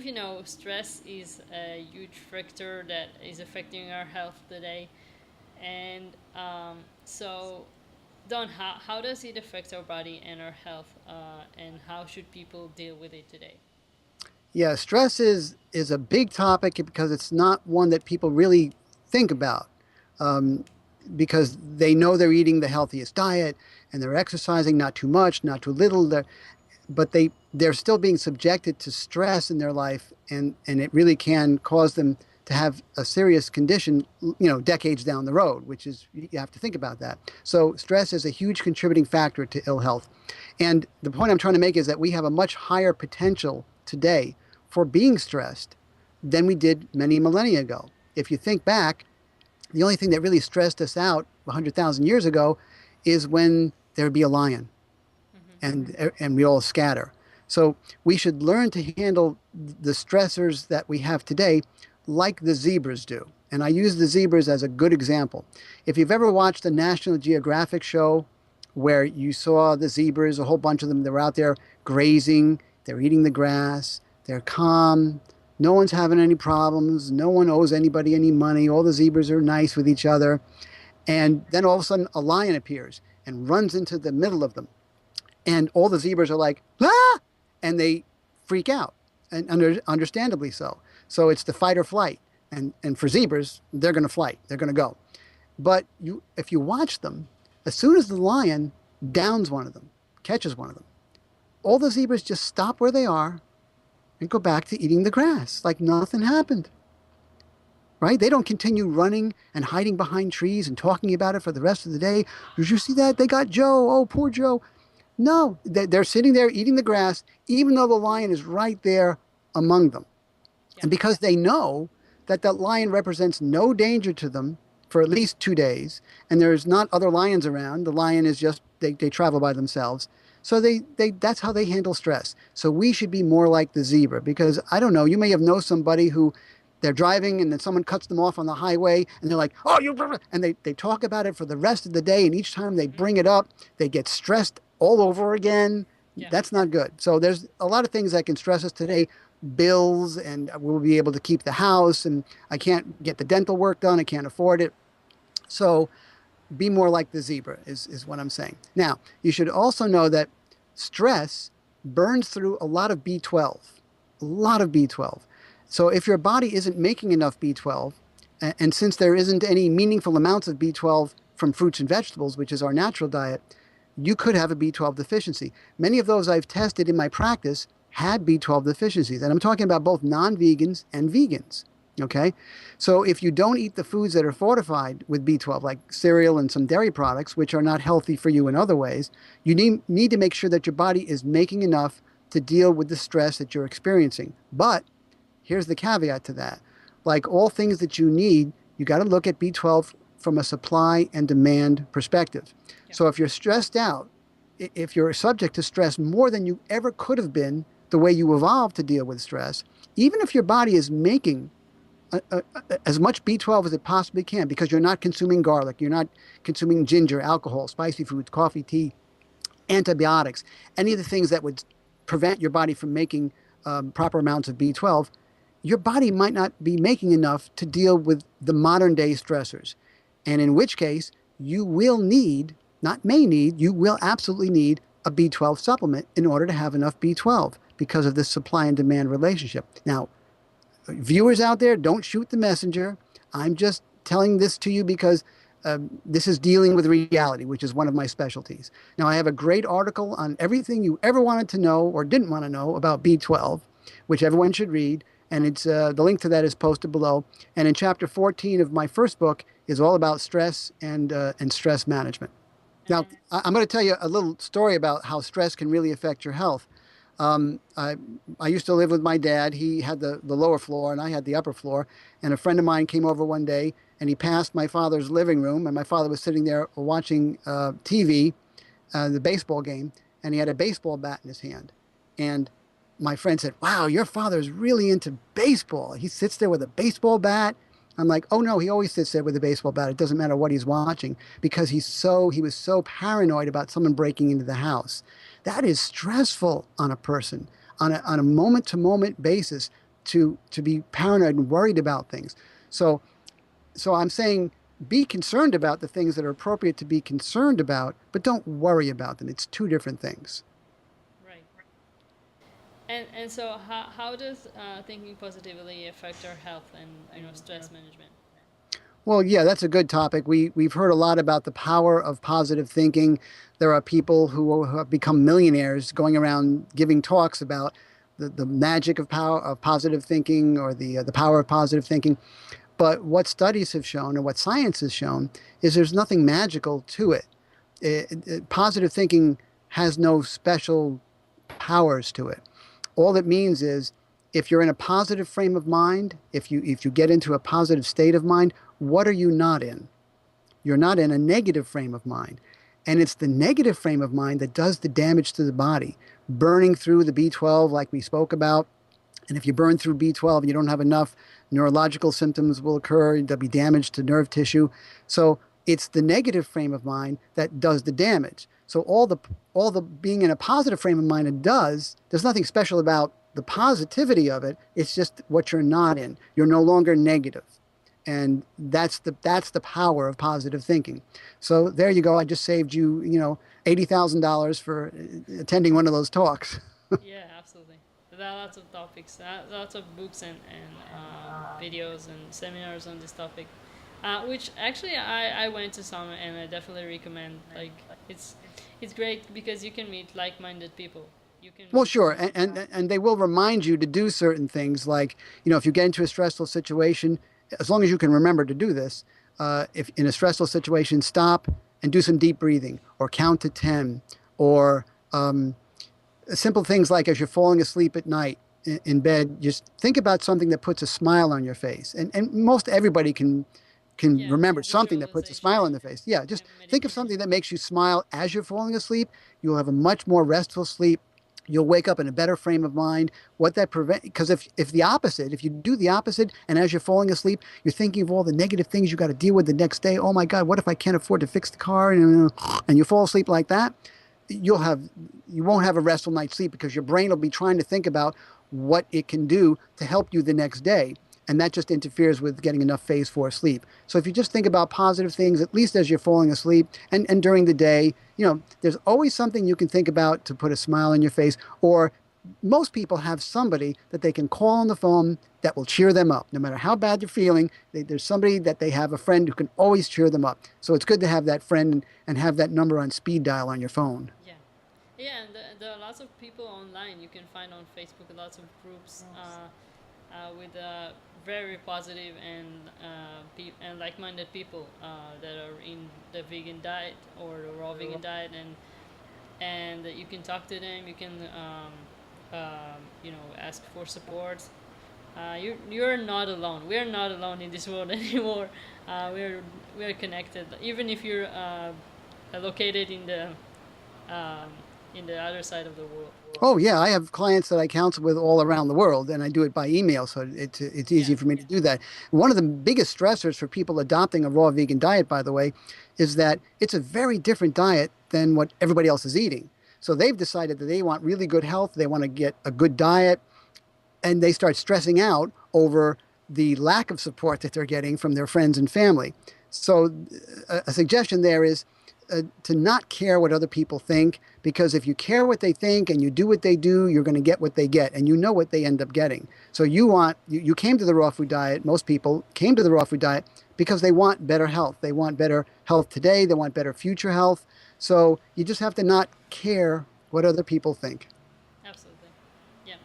believe, stress is a huge factor that is affecting our health today. And so, Don, how does it affect our body and our health? And how should people deal with it today? Yeah, stress is a big topic because it's not one that people really think about. Um, because they know they're eating the healthiest diet and they're exercising not too much, not too little. But they're still being subjected to stress in their life, and it really can cause them to have a serious condition, decades down the road, which is, you have to think about that. So stress is a huge contributing factor to ill health. And the point I'm trying to make is that we have a much higher potential today for being stressed than we did many millennia ago. If you think back, the only thing that really stressed us out 100,000 years ago is when there would be a lion and we all scatter. So we should learn to handle the stressors that we have today like the zebras do. And I use the zebras as a good example. If you've ever watched a National Geographic show where you saw the zebras, a whole bunch of them, they were out there grazing, they're eating the grass, they're calm, no one's having any problems, no one owes anybody any money, all the zebras are nice with each other. And then all of a sudden, a lion appears and runs into the middle of them, and all the zebras are like, ah, and they freak out, and understandably so. So it's the fight or flight, and for zebras, they're going to flight, they're going to go. But if you watch them, as soon as the lion downs one of them, catches one of them, all the zebras just stop where they are and go back to eating the grass like nothing happened. Right? They don't continue running and hiding behind trees and talking about it for the rest of the day. Did you see that? They got Joe. Oh, poor Joe. No, they're sitting there eating the grass, even though the lion is right there among them. Yeah. And because they know that that lion represents no danger to them for at least 2 days, and there's not other lions around, the lion is just, they travel by themselves. So that's how they handle stress. So we should be more like the zebra because, I don't know, you may have known somebody who they're driving and then someone cuts them off on the highway and they're like, oh, you, and they talk about it for the rest of the day. And each time they bring it up, they get stressed all over again. Yeah. That's not good. So there's a lot of things that can stress us today. Bills, and we'll be able to keep the house, and I can't get the dental work done. I can't afford it. So be more like the zebra is what I'm saying. Now, you should also know that stress burns through a lot of B12, a lot of B12. So if your body isn't making enough B12, and since there isn't any meaningful amounts of B12 from fruits and vegetables, which is our natural diet, you could have a B12 deficiency. Many of those I've tested in my practice had B12 deficiencies. And I'm talking about both non-vegans and vegans. Okay. So if you don't eat the foods that are fortified with B12, like cereal and some dairy products, which are not healthy for you in other ways, you need to make sure that your body is making enough to deal with the stress that you're experiencing. But here's the caveat to that. Like all things that you need, you got to look at B12 from a supply and demand perspective. Yeah. So if you're stressed out, if you're subject to stress more than you ever could have been, the way you evolved to deal with stress, even if your body is making as much B12 as it possibly can, because you're not consuming garlic, you're not consuming ginger, alcohol, spicy foods, coffee, tea, antibiotics, any of the things that would prevent your body from making proper amounts of B12, your body might not be making enough to deal with the modern day stressors. And in which case, you will need, not may need, you will absolutely need a B12 supplement in order to have enough B12 because of this supply and demand relationship. Now, viewers out there, don't shoot the messenger. I'm just telling this to you because this is dealing with reality, which is one of my specialties. Now, I have a great article on everything you ever wanted to know or didn't want to know about B12, which everyone should read. And it's the link to that is posted below. And in chapter 14 of my first book is all about stress and stress management. Now, I'm going to tell you a little story about how stress can really affect your health. I used to live with my dad. He had the lower floor and I had the upper floor. And a friend of mine came over one day and he passed my father's living room. And my father was sitting there watching TV, the baseball game, and he had a baseball bat in his hand. And my friend said, wow, your father's really into baseball. He sits there with a baseball bat. I'm like, oh no, he always sits there with a baseball bat. It doesn't matter what he's watching because he was so paranoid about someone breaking into the house. That is stressful on a person on a moment to moment basis. to be paranoid and worried about things. So so I'm saying be concerned about the things that are appropriate to be concerned about, but don't worry about them. It's two different things. Right. And so how does thinking positively affect our health and stress management? Well, yeah, that's a good topic. We've heard a lot about the power of positive thinking. There are people who have become millionaires going around giving talks about the magic of power of positive thinking, or the power of positive thinking. But what studies have shown, and what science has shown, is there's nothing magical to it. Positive thinking has no special powers to it. All it means is if you're in a positive frame of mind, if you get into a positive state of mind, what are you not in? You're not in a negative frame of mind. And it's the negative frame of mind that does the damage to the body, burning through the B12 like we spoke about. And if you burn through B12 and you don't have enough, neurological symptoms will occur. There'll be damage to nerve tissue. So it's the negative frame of mind that does the damage. So all the being in a positive frame of mind it does, there's nothing special about the positivity of it. It's just what you're not in. You're no longer negative. And that's the power of positive thinking. So there you go. I just saved you, $80,000 for attending one of those talks. Yeah, absolutely. There are lots of topics, lots of books and videos and seminars on this topic, which actually I went to some and I definitely recommend. Like it's great because you can meet like-minded people. You can Well, meet sure, and they will remind you to do certain things, like if you get into a stressful situation, as long as you can remember to do this, if in a stressful situation, stop and do some deep breathing, or count to 10, or simple things like as you're falling asleep at night in bed, just think about something that puts a smile on your face, and most everybody can yeah, remember something that puts a visualization smile on their face. Yeah, just and think of meditation. something that makes you smile as you're falling asleep. You'll have a much more restful sleep. You'll wake up in a better frame of mind. What that prevent Because if you do the opposite, and as you're falling asleep, you're thinking of all the negative things you got to deal with the next day. Oh my God, what if I can't afford to fix the car? And you fall asleep like that, you'll have you won't have a restful night's sleep, because your brain will be trying to think about what it can do to help you the next day. And that just interferes with getting enough phase 4 sleep. So if you just think about positive things, at least as you're falling asleep, and during the day, there's always something you can think about to put a smile on your face. Or most people have somebody that they can call on the phone that will cheer them up. No matter how bad you're feeling, there's somebody that they have, a friend who can always cheer them up. So it's good to have that friend and have that number on speed dial on your phone. Yeah, yeah, and there are lots of people online. You can find on Facebook lots of groups with very positive and like-minded people that are in the vegan diet or the raw vegan diet, and you can talk to them. You can ask for support. You're not alone. We're not alone in this world anymore. We're connected. Even if you're located um, in the other side of the world. Oh yeah, I have clients that I counsel with all around the world, and I do it by email, so it's Yeah, easy for me to do that. One of the biggest stressors for people adopting a raw vegan diet, by the way, is that it's a very different diet than what everybody else is eating. So they've decided that they want really good health, they want to get a good diet, and they start stressing out over the lack of support that they're getting from their friends and family. So, a suggestion there is to not care what other people think, because if you care what they think and you do what they do, you're going to get what they get, and you know what they end up getting. So you came to the raw food diet. Most people came to the raw food diet because they want better health. They want better health today. They want better future health. So you just have to not care what other people think. absolutely. Yeah,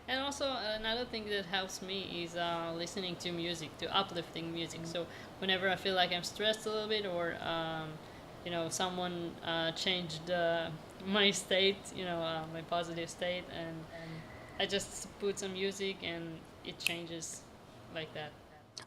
and also another thing that helps me is listening to music, to uplifting music. So whenever I feel like I'm stressed a little bit, or someone changed my state, my positive state, and I just put some music and it changes like that.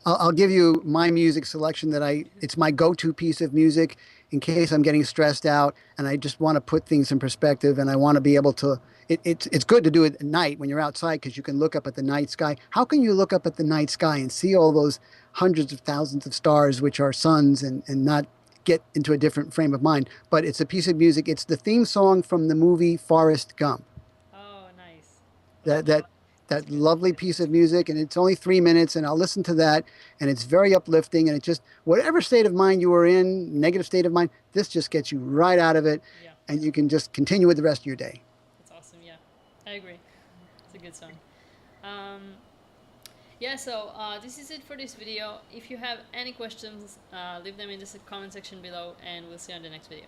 I'll give you my music selection it's my go-to piece of music in case I'm getting stressed out and I just want to put things in perspective, and I want to be able to. It's good to do it at night when you're outside, because you can look up at the night sky. How can you look up at the night sky and see all those hundreds of thousands of stars, which are suns, and not get into a different frame of mind? But it's a piece of music. It's the theme song from the movie Forrest Gump. Oh, nice. I That love that. that that lovely piece of music, and it's only 3 minutes, and I'll listen to that, and it's very uplifting, and it just whatever state of mind you were in, negative state of mind, this just gets you right out of it, Yeah, and you can just continue with the rest of your day. that's awesome. Yeah, I agree. It's a good song. Um, yeah, so this is it for this video. If you have any questions, leave them in the comment section below, and we'll see you on the next video.